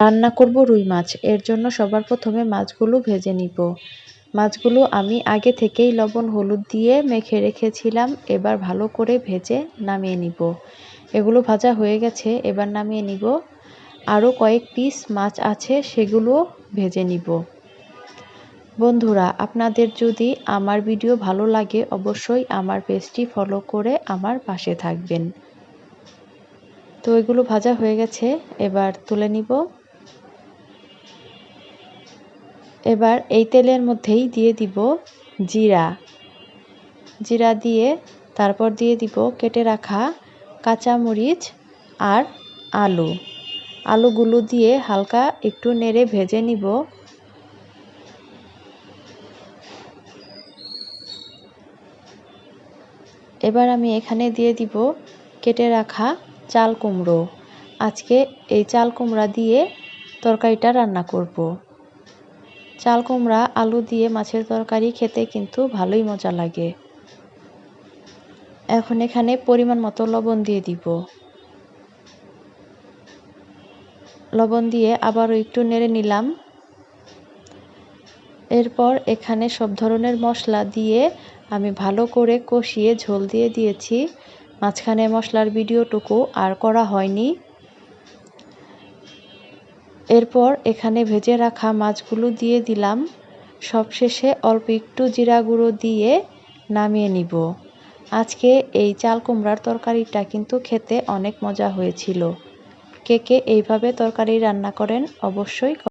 রান্না করব রুই মাছ। এর জন্য সবার প্রথমে মাছগুলো ভেজে নিব। মাছগুলো আমি আগে থেকেই লবণ হলুদ দিয়ে মেখে রেখেছিলাম। এবার ভালো করে ভেজে নামিয়ে নিব। এগুলো ভাজা হয়ে গেছে, এবার নামিয়ে নিব। আরও কয়েক পিস মাছ আছে, সেগুলো ভেজে নিব। বন্ধুরা, আপনাদের যদি আমার ভিডিও ভালো লাগে অবশ্যই আমার পেজটি ফলো করে আমার পাশে থাকবেন। তো এগুলো ভাজা হয়ে গেছে, এবার তুলে নিব। এবার এই তেলের মধ্যেই দিয়ে দিব জিরা দিয়ে তারপর দিয়ে দিব কেটে রাখা কাঁচামরিচ আর আলুগুলো দিয়ে হালকা একটু নেড়ে ভেজে নিব। এবার আমি এখানে দিয়ে দিব কেটে রাখা চাল কুমড়ো। আজকে এই চাল কুমড়া দিয়ে তরকারিটা রান্না করব। চাল কুমড়া আলু দিয়ে মাছের তরকারি খেতে কিন্তু ভালোই মজা লাগে। এখন এখানে পরিমাণ মতো লবণ দিয়ে দিব। লবণ দিয়ে আবারও একটু নেড়ে নিলাম। এরপর এখানে সব ধরনের মশলা দিয়ে আমি ভালো করে কষিয়ে ঝোল দিয়ে দিয়েছি। মাঝখানে মশলার ভিডিওটুকু আর করা হয়নি। এরপর এখানে ভেজে রাখা মাছগুলো দিয়ে দিলাম। সবশেষে অল্প একটু জিরা গুঁড়ো দিয়ে নামিয়ে নিব। আজকে এই চাল কুমড়ার তরকারিটা কিন্তু খেতে অনেক মজা হয়েছিল। কে কে এইভাবে তরকারি রান্না করেন অবশ্যই